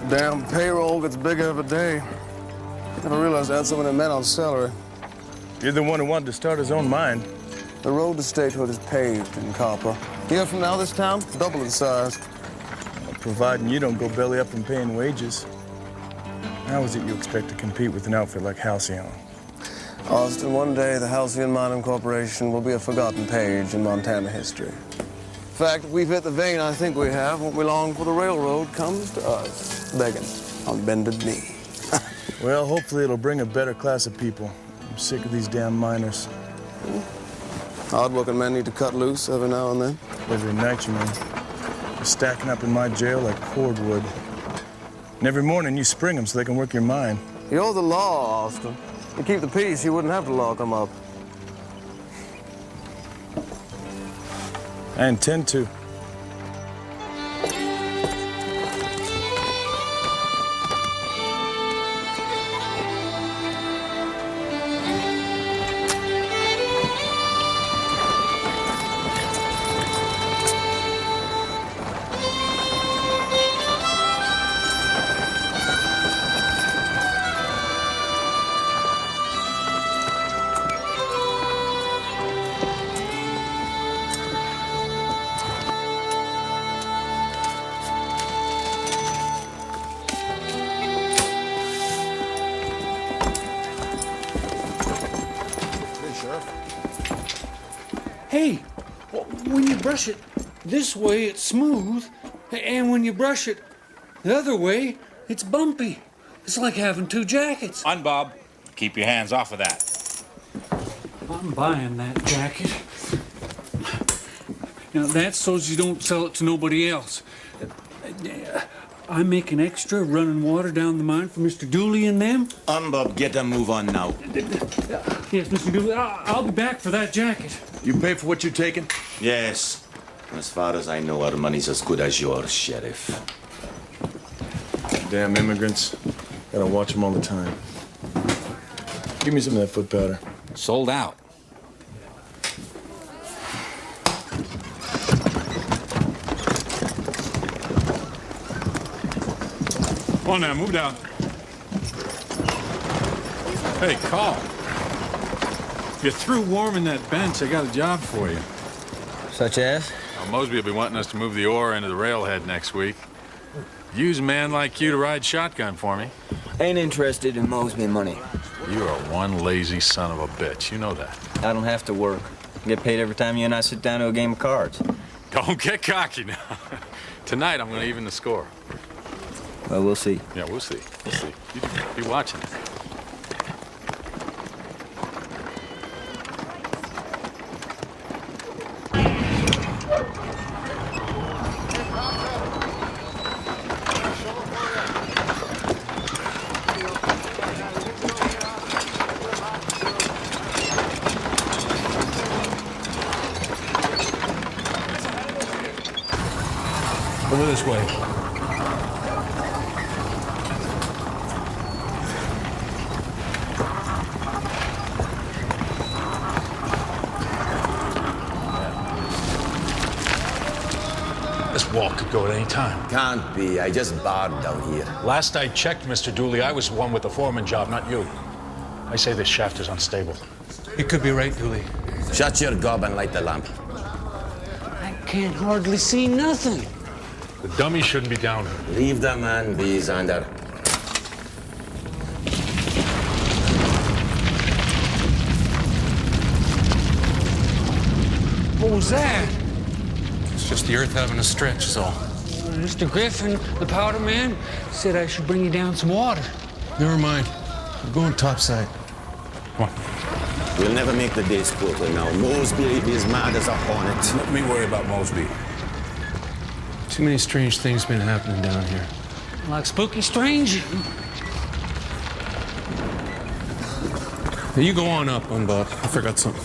Damn payroll gets bigger every day. Never realized I had so many men on salary. You're the one who wanted to start his own mine. The road to statehood is paved in copper. A year from now, this town, double in size. Providing you don't go belly up and paying wages. How is it you expect to compete with an outfit like Halcyon? Austin, one day the Halcyon Mining Corporation will be a forgotten page in Montana history. In fact, if we've hit the vein I think we have, won't be long before the railroad comes to us, begging on bended knee. Well, hopefully it'll bring a better class of people. I'm sick of these damn miners. Hard-working men need to cut loose every now and then. Every night, you mean? They're stacking up in my jail like cordwood. And every morning you spring them so they can work your mine. You're the law, Austin. You keep the peace, you wouldn't have to lock them up. I intend to. Hey, when you brush it this way, it's smooth, and when you brush it the other way, it's bumpy. It's like having two jackets. On, Bob. Keep your hands off of that. I'm buying that jacket. Now, that's so you don't sell it to nobody else. I'm making extra running water down the mine for Mr. Dooley and them. Bob, get a move on now. Yes, Mr. Dooley, I'll be back for that jacket. You pay for what you're taking? Yes. As far as I know, our money's as good as yours, Sheriff. Damn immigrants. Gotta watch them all the time. Give me some of that foot powder. Sold out. Come on now, move down. Hey, Carl. If you're through warming that bench, I got a job for you. Such as? Well, Mosby will be wanting us to move the ore into the railhead next week. Use a man like you to ride shotgun for me. Ain't interested in Mosby money. You are one lazy son of a bitch. You know that. I don't have to work. I get paid every time you and I sit down to a game of cards. Don't get cocky now. Tonight, I'm going to even the score. Well, we'll see. Yeah, we'll see. We'll see. You be watching. Over this way. This wall could go at any time. Can't be. I just barred down here. Last I checked, Mr. Dooley, I was the one with the foreman job, not you. I say this shaft is unstable. You could be right, Dooley. Shut your gob and light the lamp. I can't hardly see nothing. The dummy shouldn't be down here. Leave the man be, Xander. What was that? It's just the earth having a stretch, is all. Mr. Griffin, the powder man, said I should bring you down some water. Never mind. We're going topside. Come on. We'll never make the day's quarter now. Mosby is mad as a hornet. Let me worry about Mosby. Too many strange things been happening down here. Like spooky strange? Now you go on up, Bob. I forgot something.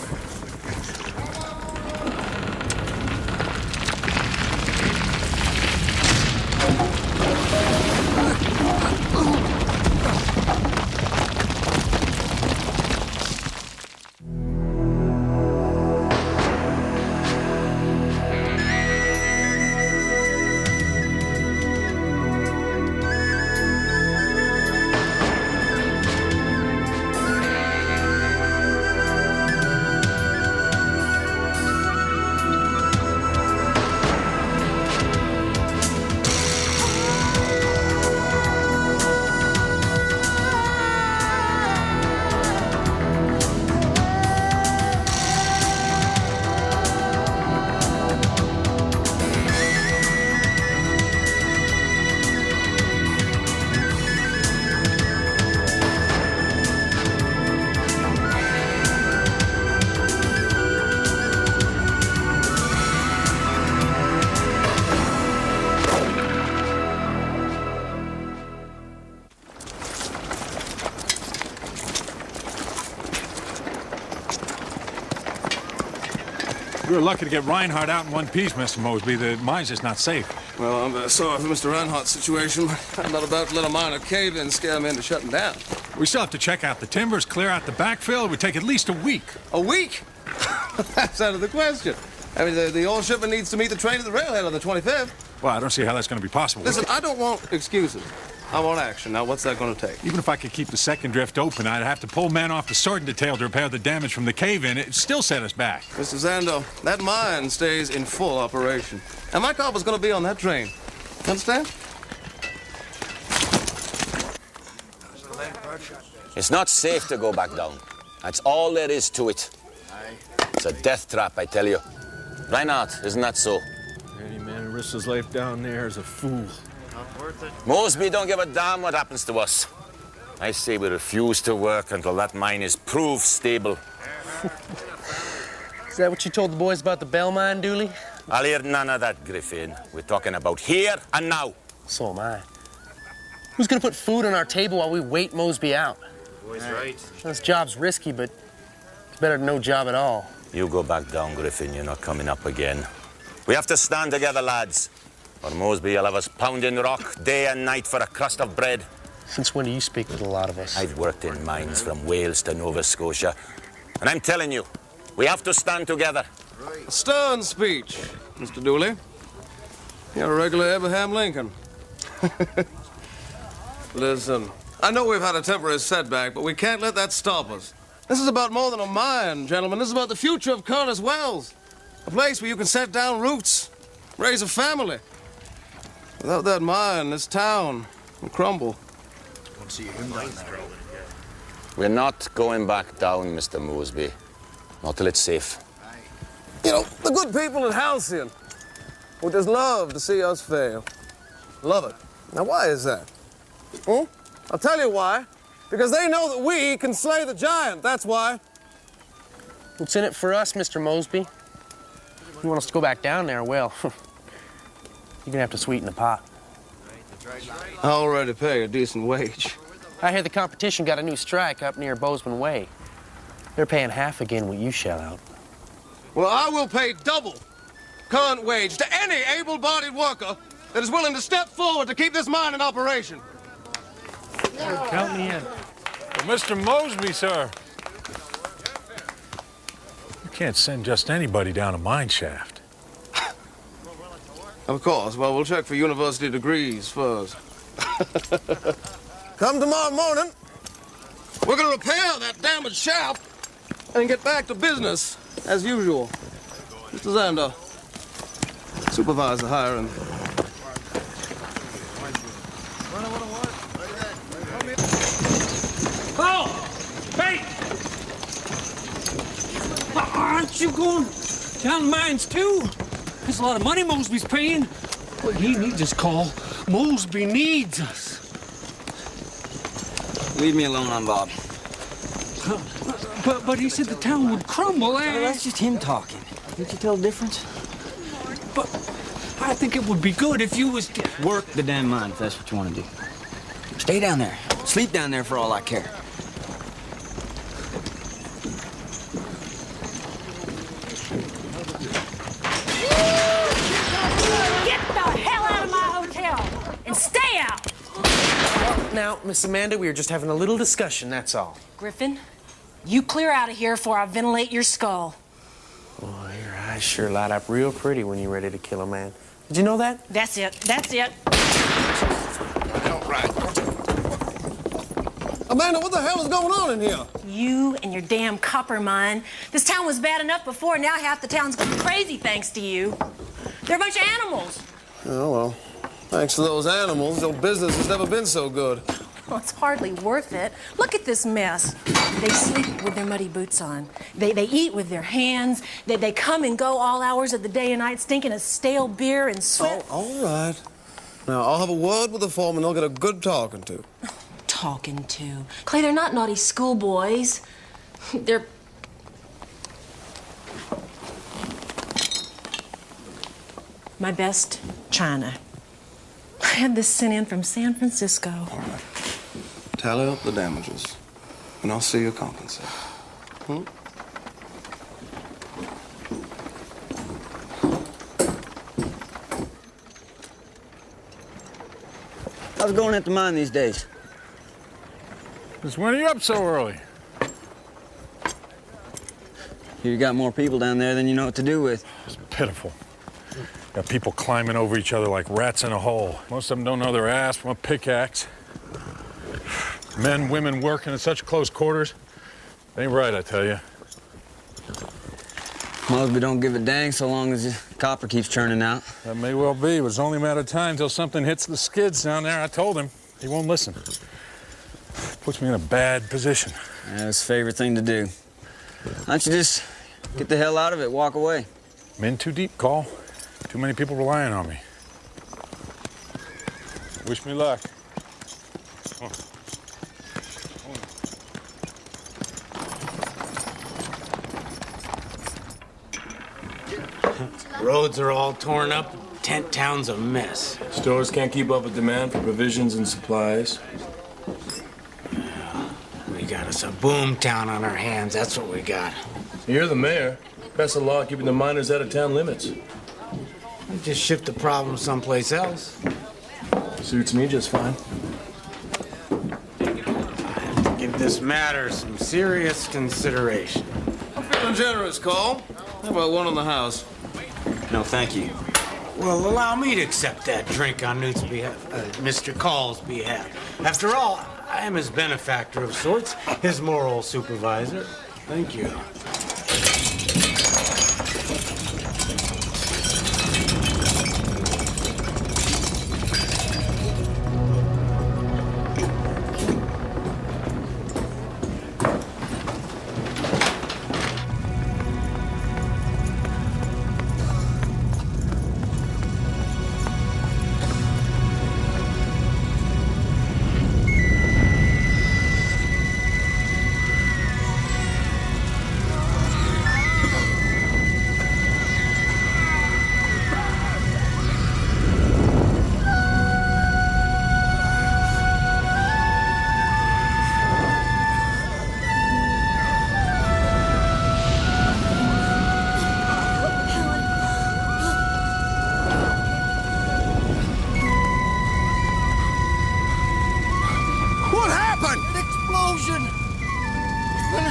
We were lucky to get Reinhardt out in one piece, Mr. Mosby. The mine's just not safe. Well, I'm sorry for Mr. Reinhardt's situation, but I'm not about to let a minor cave-in scare me into shutting down. We still have to check out the timbers, clear out the backfill. It would take at least a week. A week? That's out of the question. I mean, the ore shipment needs to meet the train at the railhead on the 25th. Well, I don't see how that's going to be possible. Listen, I don't want excuses. I want action. Now, what's that going to take? Even if I could keep the second drift open, I'd have to pull men off the sorting detail to repair the damage from the cave-in. It'd still set us back. Mr. Zando, that mine stays in full operation. And my copper's going to be on that train. Understand? It's not safe to go back down. That's all there is to it. It's a death trap, I tell you. Reinhardt, isn't that so? Any man who risks his life down there is a fool. Mosby don't give a damn what happens to us. I say we refuse to work until that mine is proved stable. Is that what you told the boys about the Bell mine, Dooley? I'll hear none of that, Griffin. We're talking about here and now. So am I. Who's gonna put food on our table while we wait Mosby out? Boy's right. This job's risky, but it's better than no job at all. You go back down, Griffin. You're not coming up again. We have to stand together, lads. Or Mosby will have us pounding rock day and night for a crust of bread. Since when do you speak with a lot of us? I've worked in mines from Wales to Nova Scotia. And I'm telling you, we have to stand together. A stern speech, Mr. Dooley. You're a regular Abraham Lincoln. Listen, I know we've had a temporary setback, but we can't let that stop us. This is about more than a mine, gentlemen. This is about the future of Curtis Wells. A place where you can set down roots, raise a family. Without that mine, this town will crumble. We're not going back down, Mr. Mosby. Not till it's safe. You know, the good people at Halcyon would just love to see us fail. Love it. Now, why is that? Hmm? I'll tell you why. Because they know that we can slay the giant, that's why. What's in it for us, Mr. Mosby? You want us to go back down there? Well, you're gonna have to sweeten the pot. I already pay a decent wage. I hear the competition got a new strike up near Bozeman Way. They're paying half again what you shell out. Well, I will pay double current wage to any able-bodied worker that is willing to step forward to keep this mine in operation. Count me in. Well, Mr. Mosby, sir. You can't send just anybody down a mine shaft. Of course. Well, we'll check for university degrees first. Come tomorrow morning, we're going to repair that damaged shaft and get back to business as usual. Mr. Zander, supervise the hiring. Oh! Hey! Aren't you going down mines too? There's a lot of money Mosby's paying. What he needs is call. Mosby needs us. Leave me alone on Bob. But he said the town would crumble, eh? That's just him talking. Can't you tell the difference? But I think it would be good if you was to... Work the damn mine if that's what you want to do. Stay down there. Sleep down there for all I care. Get the hell out of my hotel and stay out! Now, Miss Amanda, we were just having a little discussion, that's all. Griffin, you clear out of here before I ventilate your skull. Boy, your eyes sure light up real pretty when you're ready to kill a man. Did you know that? That's it. That's it. All right. Amanda, what the hell is going on in here? You and your damn copper mine. This town was bad enough before. Now half the town's going crazy thanks to you. They're a bunch of animals. Oh, well. Thanks to those animals, your business has never been so good. Well, it's hardly worth it. Look at this mess. They sleep with their muddy boots on. They eat with their hands. They come and go all hours of the day and night, stinking of stale beer and sweat. Oh, all right. Now, I'll have a word with the foreman. They'll get a good talking to. Talking to? Clay, they're not naughty schoolboys. They're... my best china. I had this sent in from San Francisco. All right. Tally up the damages, and I'll see you compensate. Hmm? How's it going at the mine these days? Since when are you up so early? You got more people down there than you know what to do with. It's pitiful. Got people climbing over each other like rats in a hole. Most of them don't know their ass from a pickaxe. Men, women working in such close quarters. Ain't right, I tell you. Mosby don't give a dang so long as the copper keeps churning out. That may well be, but it's only a matter of time till something hits the skids down there. I told him. He won't listen. Puts me in a bad position. That's his favorite thing to do. Why don't you just get the hell out of it, walk away? I'm in too deep, Call. Too many people relying on me. Wish me luck. Come on. Roads are all torn up. Tent town's a mess. Stores can't keep up with demand for provisions and supplies. We got us a boom town on our hands. That's what we got. You're the mayor. Pass a law keeping the miners out of town limits. We just shift the problem someplace else. Suits me just fine. I have to give this matter some serious consideration. I'm feeling generous, Cole. How about one on the house? No, thank you. Well, allow me to accept that drink on Newt's behalf, Mr. Call's behalf. After all, I am his benefactor of sorts, his moral supervisor. Thank you.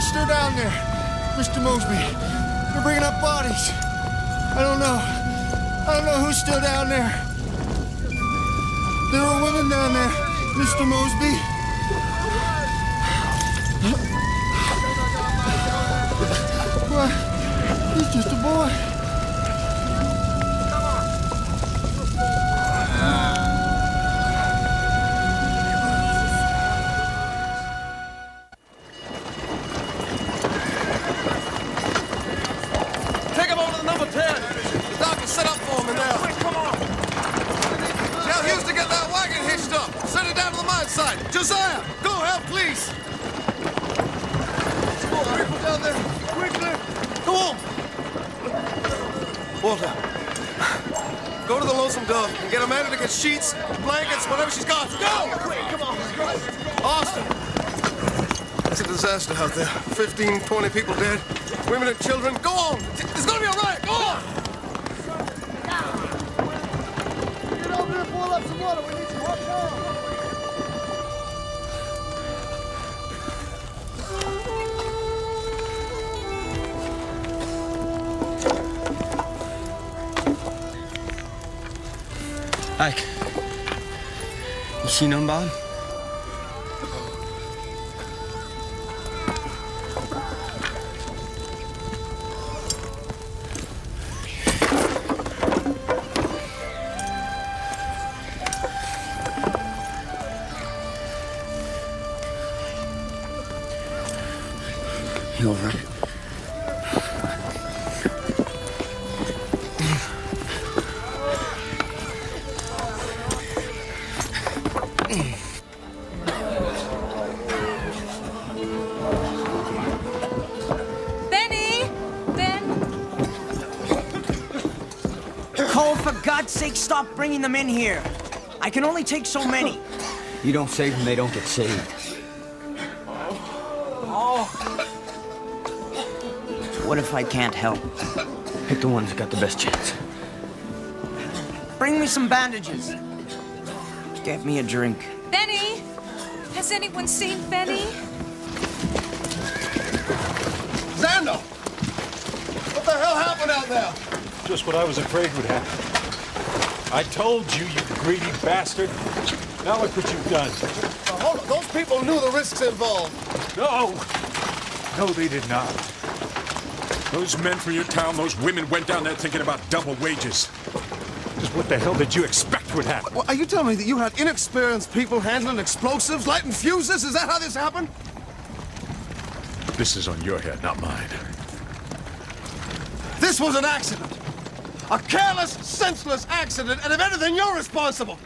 Still down there, Mr. Mosby. They're bringing up bodies. I don't know who's still down there. There are women down there, Mr. Mosby. What? He's just a boy. Josiah, go help, please. People down there, quickly. Go on. Walter, go to the Lonesome Dove and get Amanda to get sheets, blankets, whatever she's got. Go! Quick, come on. Austin. It's a disaster out there. 15, 20 people dead. Women and children. Go on. It's gonna be all right. Go on. Get over there and boil up some water. We need some hot water. Ike, you seen him, Bob? You all right? For God's sake, stop bringing them in here. I can only take so many. You don't save them, they don't get saved. What if I can't help? Pick the ones that got the best chance. Bring me some bandages. Get me a drink. Benny! Has anyone seen Benny? Xander! What the hell happened out there? Just what I was afraid would happen. I told you, you greedy bastard. Now look what you've done. Hold on. Those people knew the risks involved. No! No, they did not. Those men from your town, those women went down there thinking about double wages. Just what the hell did you expect would happen? Well, are you telling me that you had inexperienced people handling explosives, lighting fuses? Is that how this happened? This is on your head, not mine. This was an accident. A careless, senseless accident, and if anything, you're responsible.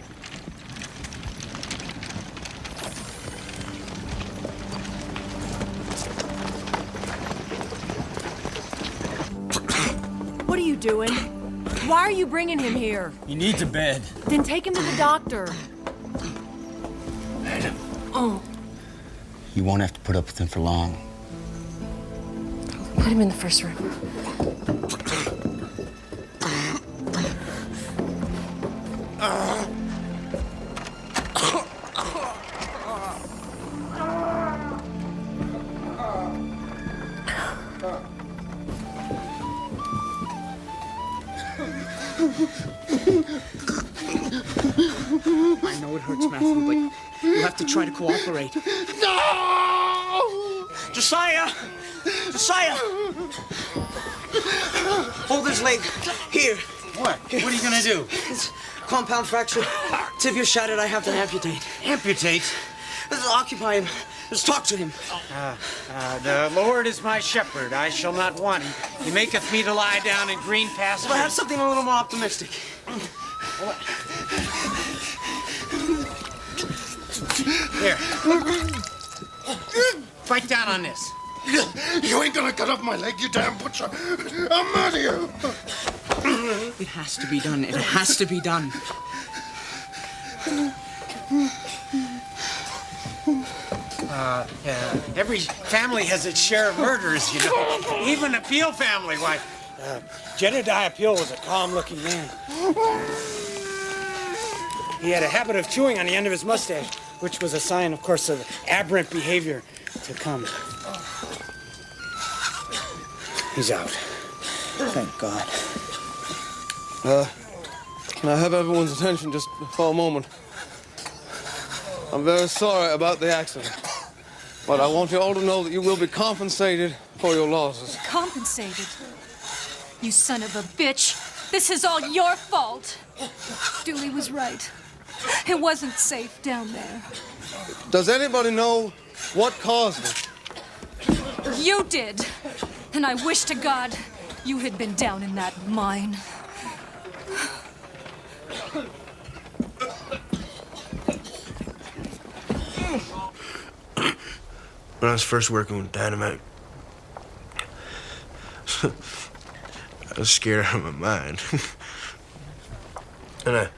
What are you doing? Why are you bringing him here? He needs a bed. Then take him to the doctor. Oh. You won't have to put up with him for long. Put him in the first room. I know it hurts, Matthew, but you have to try to cooperate. No! Josiah! Josiah! Hold his leg. Here. What? What are you gonna do? It's compound fracture. Tibia shattered. I have to amputate. Amputate? Let's occupy him. Let's talk to him. The Lord is my shepherd. I shall not want. He maketh me to lie down in green pastures. Well, I have something a little more optimistic. Here. Bite down on this. You ain't gonna cut off my leg, you damn butcher. I'll murder you. It has to be done. It has to be done. Every family has its share of murders, you know. Even the Peel family. Why, Jedediah Peel was a calm-looking man. He had a habit of chewing on the end of his mustache, which was a sign, of course, of aberrant behavior to come. He's out. Thank God. Can I have everyone's attention just for a moment? I'm very sorry about the accident, but I want you all to know that you will be compensated for your losses. Compensated? You son of a bitch. This is all your fault. Dooley was right. It wasn't safe down there. Does anybody know what caused it? You did. And I wish to God you had been down in that mine. When I was first working with dynamite, I was scared out of my mind. And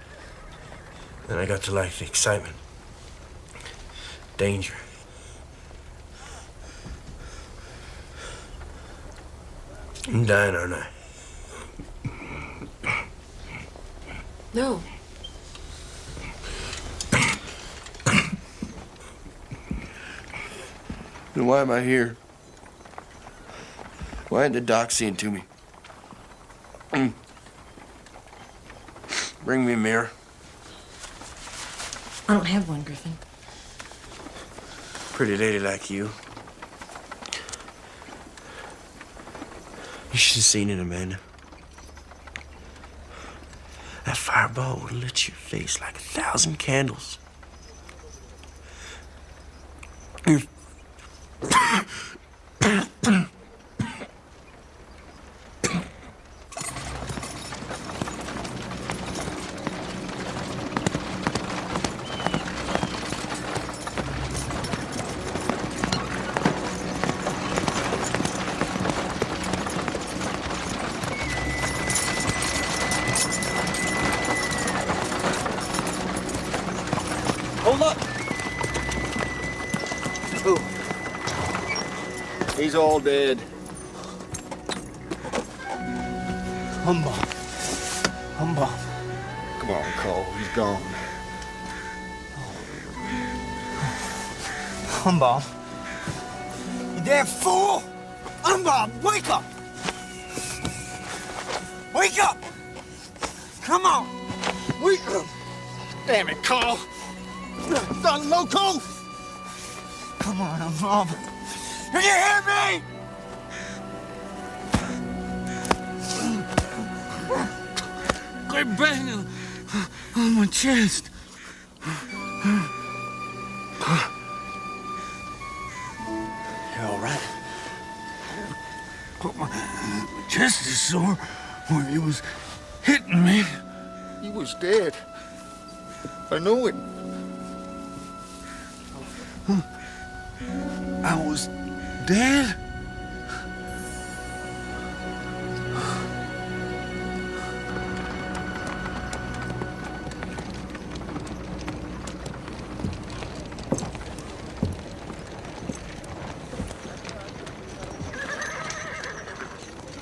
I got to like the excitement, danger. I'm dying, aren't I? No. Then why am I here? Why ain't the doc seeing to me? Bring me a mirror. I don't have one, Griffin. Pretty lady like you. You should have seen it, Amanda. That fireball would have lit your face like 1,000 candles. Hold up. Who? He's all dead. Humbug. Humbug. Come on, Cole. He's gone. Bob. You damn fool! Bob, wake up! Wake up! Come on! Wake up! Damn it, Carl! Done loco! Come on, Bob. Can you hear me? Quit banging on my chest. You all right? But my chest is sore where he was hitting me. He was dead. I know it. I was dead?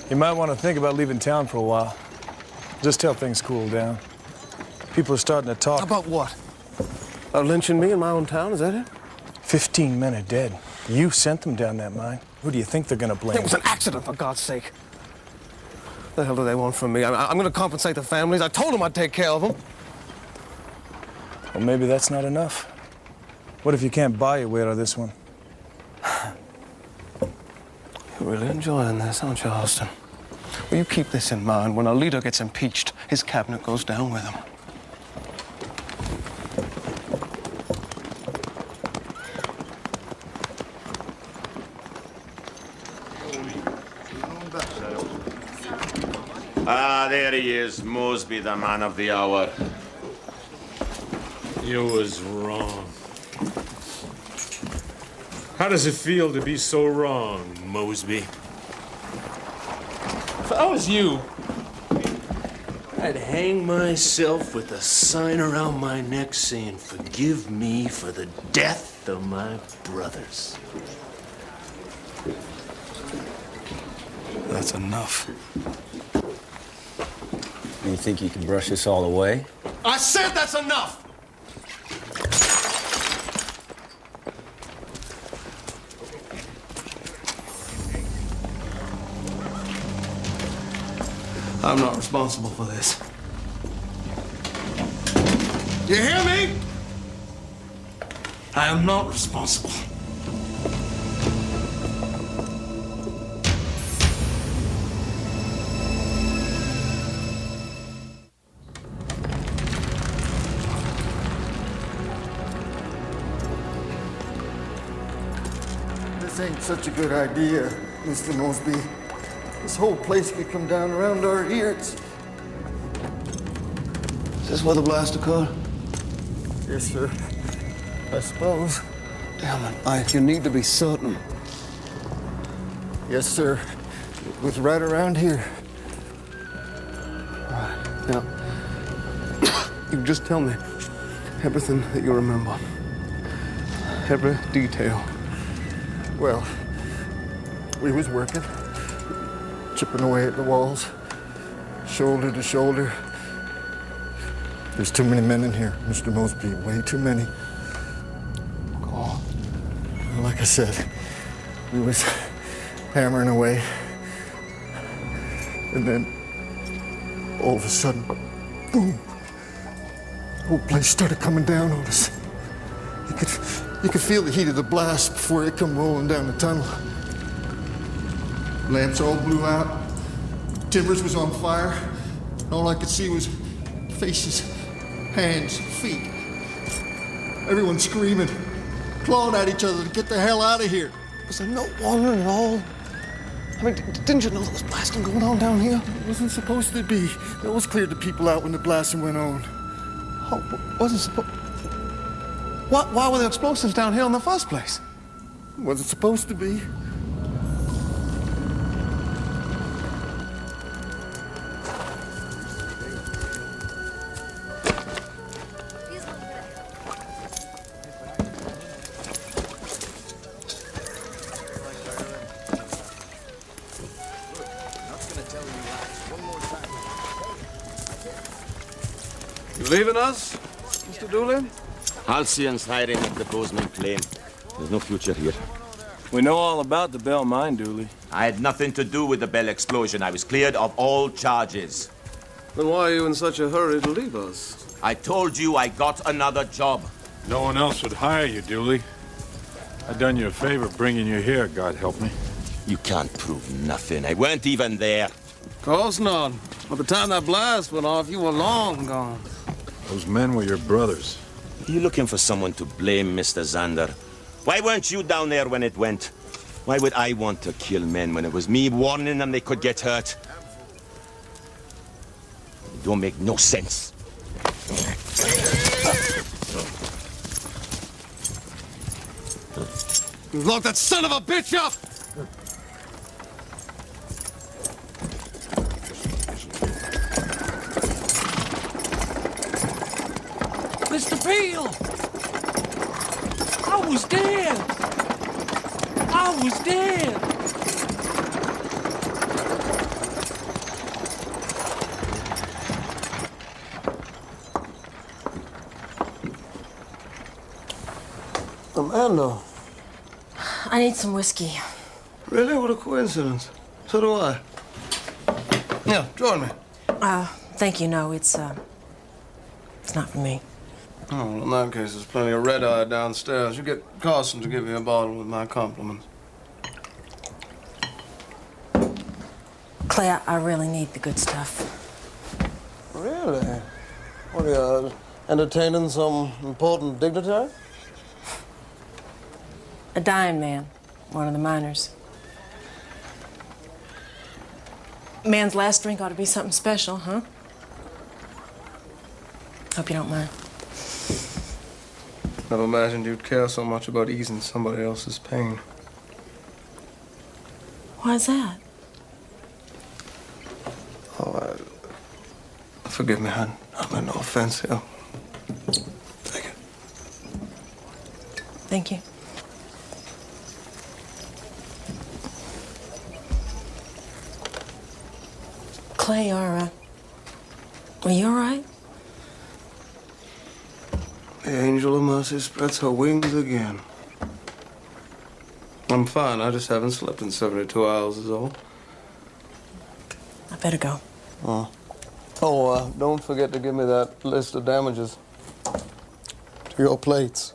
You might want to think about leaving town for a while. Just till things cool down. People are starting to talk. About what? About lynching me in my own town, is that it? 15 men are dead. You sent them down that mine. Who do you think they're gonna blame? It was an accident, for God's sake. What the hell do they want from me? I'm gonna compensate the families. I told them I'd take care of them. Well, maybe that's not enough. What if you can't buy your way out of this one? You're really enjoying this, aren't you, Austin? Well, you keep this in mind. When our leader gets impeached, his cabinet goes down with him. Ah, there he is, Mosby, the man of the hour. You was wrong. How does it feel to be so wrong, Mosby? If I was you, I'd hang myself with a sign around my neck saying, "Forgive me for the death of my brothers." That's enough. You think you can brush this all away? I said that's enough! I'm not responsible for this. You hear me? I am not responsible. This ain't such a good idea, Mr. Mosby. This whole place could come down around our ears. Is this where the blast occurred? Yes, sir. I suppose. Damn it, Ike, you need to be certain. Yes, sir. It was right around here. All right. Now, you just tell me everything that you remember. Every detail. Well, we was working, chipping away at the walls, shoulder to shoulder. There's too many men in here, Mr. Mosby, way too many. Oh. Like I said, we was hammering away. And then, all of a sudden, boom, the whole place started coming down on us. You could feel the heat of the blast before it come rolling down the tunnel. Lamps all blew out. Timbers was on fire. All I could see was faces, hands, feet. Everyone screaming, clawing at each other to get the hell out of here. Was there no water at all? I mean, didn't you know there was blasting going on down here? It wasn't supposed to be. They always cleared the people out when the blasting went on. Oh, wasn't supposed... Why were there explosives down here in the first place? It wasn't supposed to be. You leaving us, Mr. Dooley? Halcyon's hiring at the Bozeman claim. There's no future here. We know all about the Bell mine, Dooley. I had nothing to do with the Bell explosion. I was cleared of all charges. Then why are you in such a hurry to leave us? I told you I got another job. No one else would hire you, Dooley. I done you a favor bringing you here, God help me. You can't prove nothing. I weren't even there. Of course not. By the time that blast went off, you were long gone. Those men were your brothers. Are you looking for someone to blame, Mr. Zander? Why weren't you down there when it went? Why would I want to kill men when it was me warning them they could get hurt? It don't make no sense. Lock that son of a bitch up! Mr. Peel! I was dead! I was dead! Amanda. I need some whiskey. Really? What a coincidence. So do I. Yeah, join me. Thank you. No, it's not for me. Oh, well, in that case, there's plenty of red-eye downstairs. You get Carson to give you a bottle with my compliments. Clay, I really need the good stuff. Really? What are you, entertaining some important dignitary? A dying man, one of the miners. Man's last drink ought to be something special, huh? Hope you don't mind. Never imagined you'd care so much about easing somebody else's pain. Why's that? Oh, forgive me, I meant no offense here. Take it. Thank you. Clay, are you all right? The angel of mercy spreads her wings again. I'm fine. I just haven't slept in 72 hours is all. I better go. Oh, don't forget to give me that list of damages to your plates.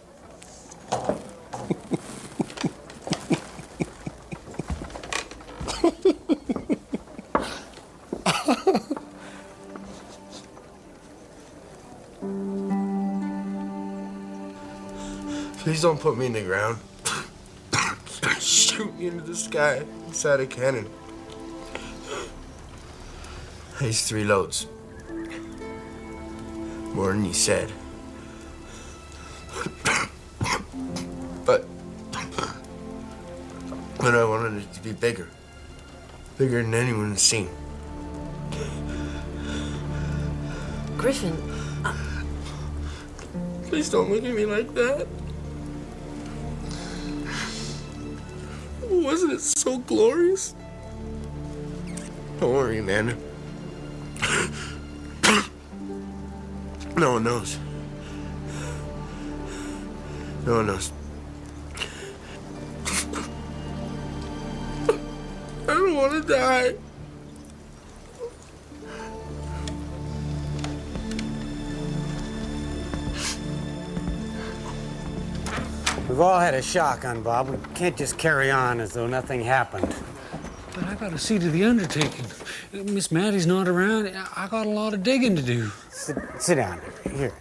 Please don't put me in the ground. Shoot me into the sky inside a cannon. He's 3 loads. More than you said. But I wanted it to be bigger. Bigger than anyone has seen. Griffin, Please don't look at me like that. Wasn't it so glorious? Don't worry, Amanda. No one knows. No one knows. I don't want to die. We've all had a shock on Bob. We can't just carry on as though nothing happened. But I got to see to the undertaking. Miss Maddie's not around. I got a lot of digging to do. Sit down. Here.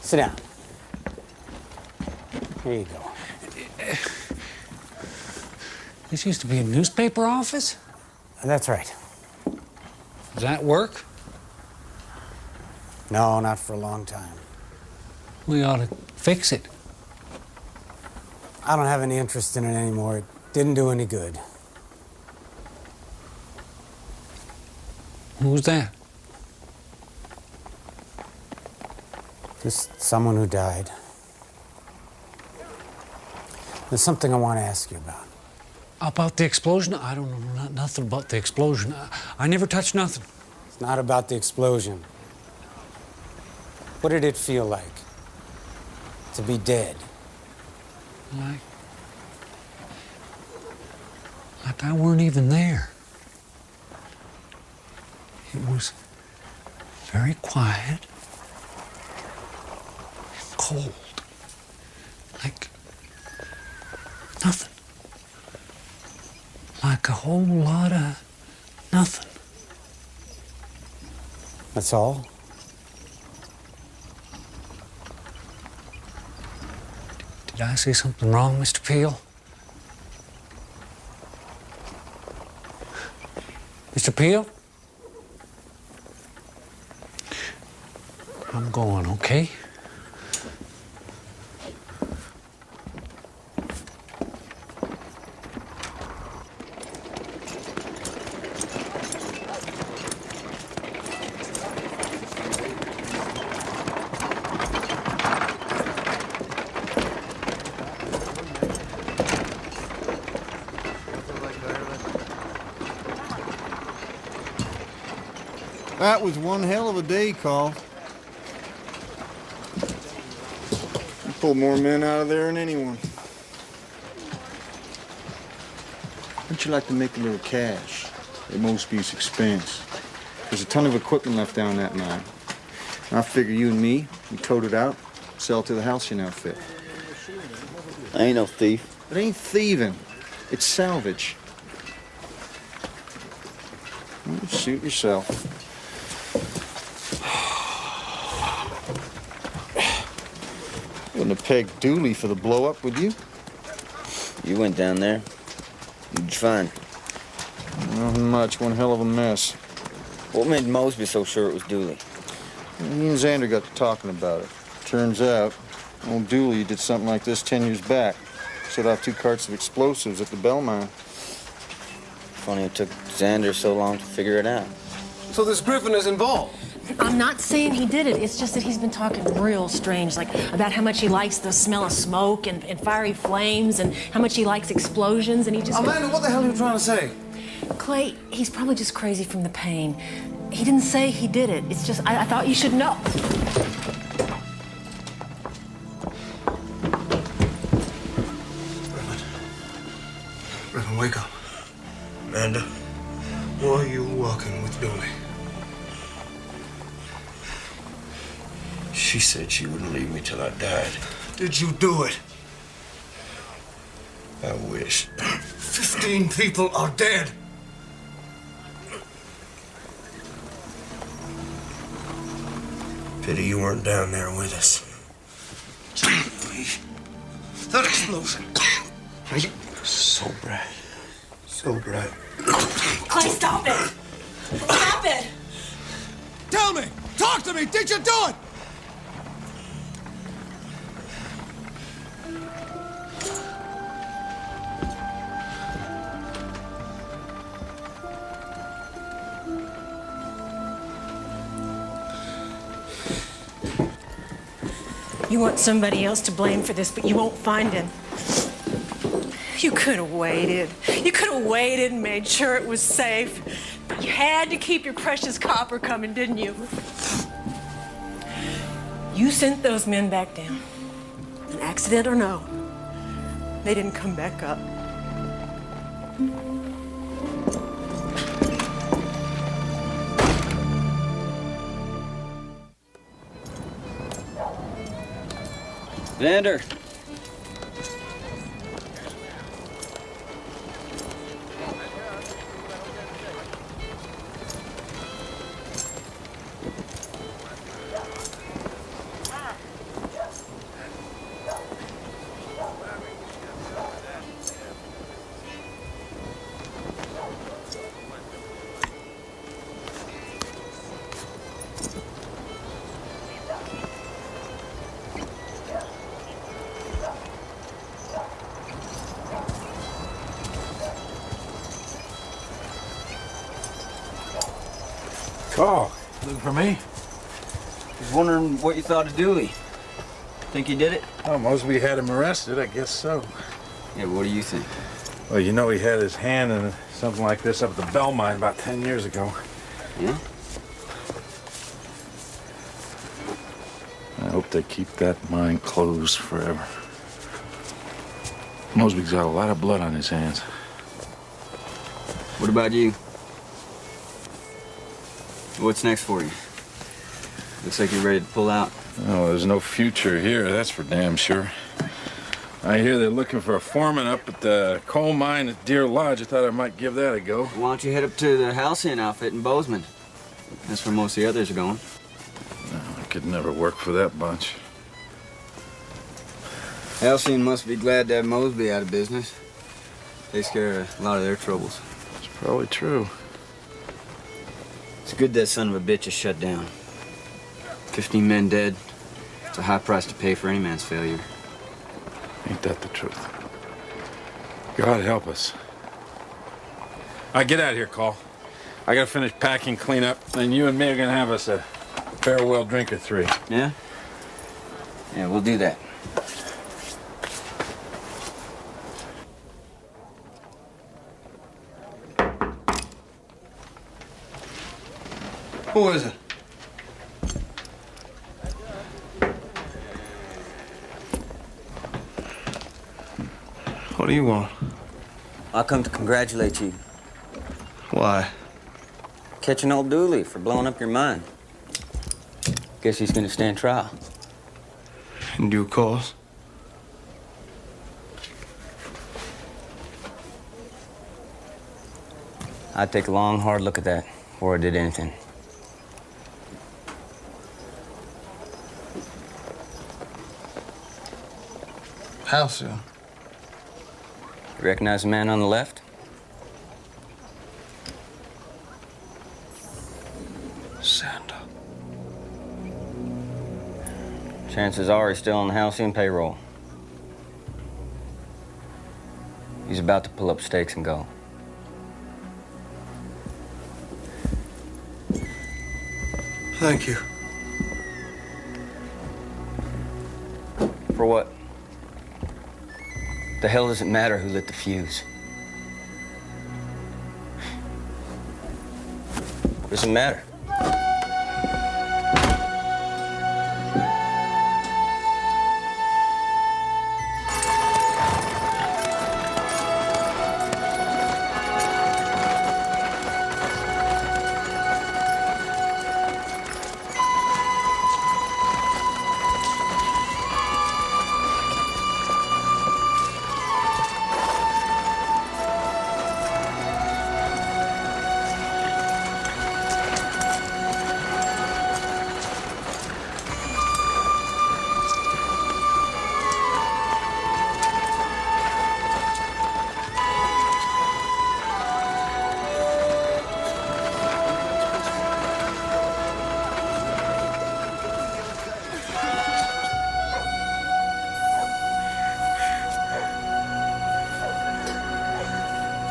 Sit down. Here you go. This used to be a newspaper office? That's right. Does that work? No, not for a long time. We ought to fix it. I don't have any interest in it anymore. It didn't do any good. Who's that? Just someone who died. There's something I want to ask you about. About the explosion? I don't know nothing about the explosion. I never touched nothing. It's not about the explosion. What did it feel like to be dead? Like I weren't even there. It was very quiet and cold. Like nothing. Like a whole lot of nothing. That's all? Did I say something wrong, Mr. Peel? Mr. Peel? I'm going, okay? That was one hell of a day, Carl. You pulled more men out of there than anyone. How'd you like to make a little cash at Mosby's expense? There's a ton of equipment left down that mine. And I figure you and me, we tote it out, sell it to the halcyon outfit. I ain't no thief. It ain't thieving. It's salvage. Well, suit yourself. Wouldn't have pegged Dooley for the blow-up, would you? You went down there. What'd you find? Nothing much. One hell of a mess. What made Mosby so sure it was Dooley? Me and Xander got to talking about it. Turns out, old Dooley did something like this 10 years back. Set off 2 carts of explosives at the Bell Mine. Funny it took Xander so long to figure it out. So this Griffin is involved? I'm not saying he did it. It's just that he's been talking real strange, like about how much he likes the smell of smoke and fiery flames and how much he likes explosions, and he just... Amanda, what the hell are you trying to say? Clay, he's probably just crazy from the pain. He didn't say he did it. It's just, I thought you should know. Griffin, wake up. Amanda, why are you walking with Dooley? She said she wouldn't leave me till I died. Did you do it? I wish. 15 people are dead. Pity you weren't down there with us. That explosion. So bright. So bright. Clay, stop it! Stop it! Tell me! Talk to me! Did you do it? You want somebody else to blame for this, but you won't find him. You could have waited. You could have waited and made sure it was safe. But you had to keep your precious copper coming, didn't you? You sent those men back down. An accident or no, they didn't come back up. Xander. Carl, looking for me? Was wondering what you thought of Dooley. Think he did it? Oh, Mosby had him arrested, I guess so. Yeah, what do you think? Well, you know he had his hand in something like this up at the Bell Mine about 10 years ago. Yeah? I hope they keep that mine closed forever. Mosby's got a lot of blood on his hands. What about you? What's next for you? Looks like you're ready to pull out. Oh, there's no future here, that's for damn sure. I hear they're looking for a foreman up at the coal mine at Deer Lodge. I thought I might give that a go. Why don't you head up to the Halcyon outfit in Bozeman? That's where most of the others are going. No, I could never work for that bunch. Halcyon must be glad to have Mosby out of business. Takes care of a lot of their troubles. It's probably true. It's good that son of a bitch is shut down. 15 men dead. It's a high price to pay for any man's failure. Ain't that the truth? God help us. All right, get out of here, Call. I gotta finish packing, clean up, then you and me are gonna have us a farewell drink or three. Yeah? Yeah, we'll do that. Who is it? What do you want? I come to congratulate you. Why? Catching old Dooley for blowing up your mine. Guess he's gonna stand trial. In due course. I'd take a long, hard look at that before I did anything. Halcyon. You recognize the man on the left? Santa. Chances are he's still on the Halcyon payroll. He's about to pull up stakes and go. Thank you. For what? The hell does it matter who lit the fuse? Doesn't matter.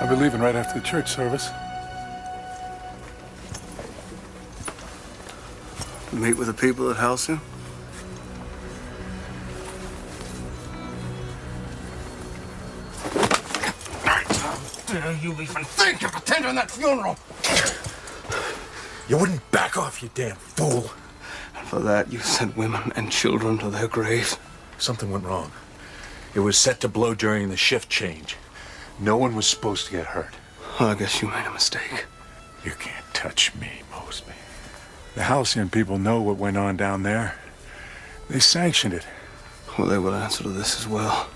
I'll be leaving right after the church service. Meet with the people at Halcyon? How dare you even think of attending that funeral? You wouldn't back off, you damn fool. And for that, you sent women and children to their graves. Something went wrong. It was set to blow during the shift change. No one was supposed to get hurt. Well, I guess you made a mistake. You can't touch me, Mosby. The Halcyon people know what went on down there. They sanctioned it. Well, they will answer to this as well.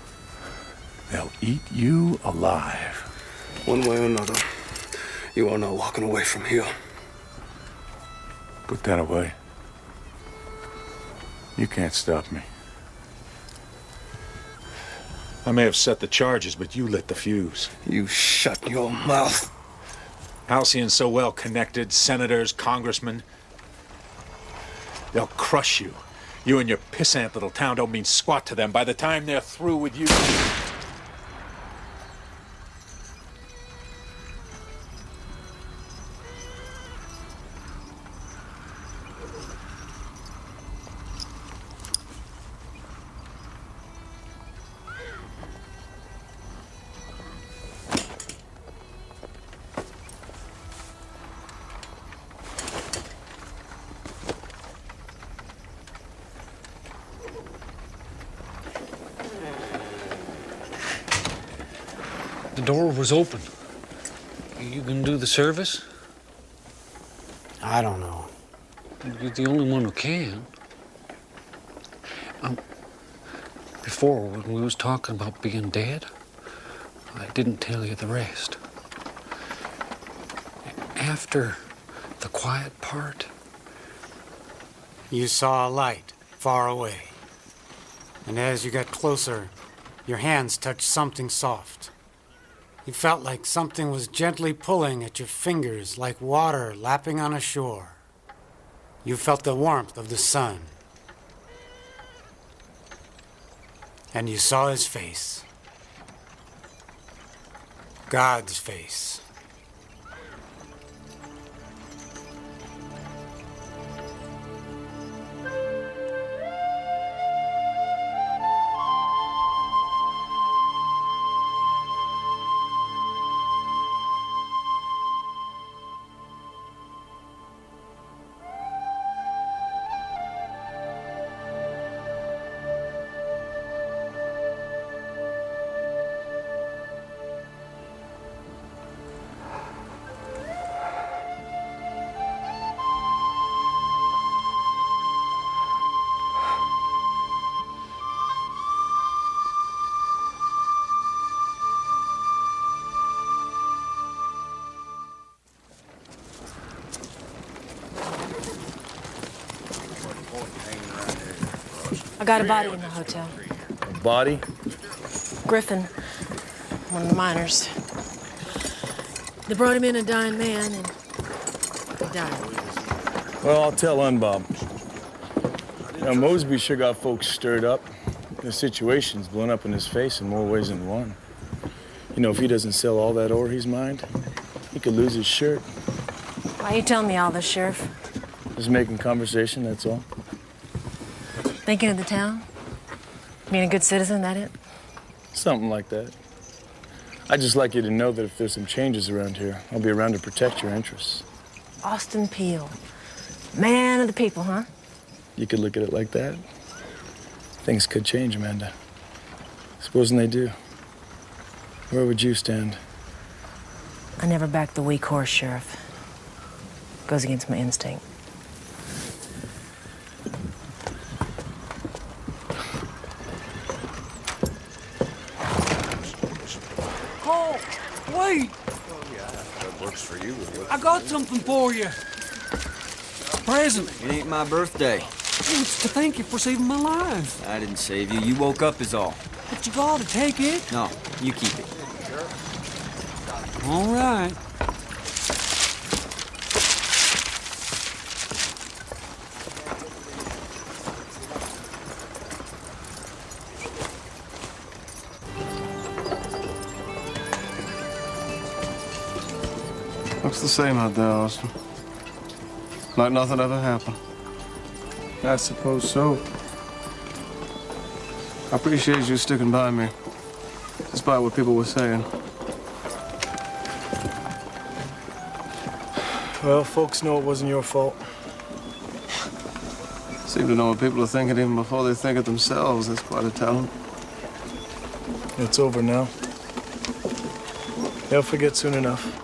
They'll eat you alive. One way or another, you are not walking away from here. Put that away. You can't stop me. I may have set the charges, but you lit the fuse. You shut your mouth. Halcyon's so well connected, senators, congressmen. They'll crush you. You and your pissant little town don't mean squat to them by the time they're through with you. The door was open. You gonna do the service? I don't know. You're the only one who can. Before, when we was talking about being dead, I didn't tell you the rest. After the quiet part, You saw a light far away. And as you got closer, your hands touched something soft. You felt like something was gently pulling at your fingers like water lapping on a shore. You felt the warmth of the sun. And you saw his face. God's face. I got a body in the hotel. A body? Griffin, one of the miners. They brought him in a dying man, and he died. Well, I'll tell Unbob. Now, Mosby sure got folks stirred up. The situation's blown up in his face in more ways than one. You know, if he doesn't sell all that ore he's mined, he could lose his shirt. Why you telling me all this, Sheriff? Just making conversation, that's all. Thinking of the town? Being a good citizen, that it? Something like that. I'd just like you to know that if there's some changes around here, I'll be around to protect your interests. Austin Peale. Man of the people, huh? You could look at it like that. Things could change, Amanda. Supposing they do. Where would you stand? I never backed the weak horse, Sheriff. Goes against my instinct. Oh, wait! That works for you. I got something for you. Present. It ain't my birthday. It's to thank you for saving my life. I didn't save you. You woke up is all. But you gotta take it. No, you keep it. All right. Looks the same out there, Austin. Like nothing ever happened. I suppose so. I appreciate you sticking by me, despite what people were saying. Well, folks know it wasn't your fault. Seem to know what people are thinking even before they think it themselves. That's quite a talent. It's over now. They'll forget soon enough.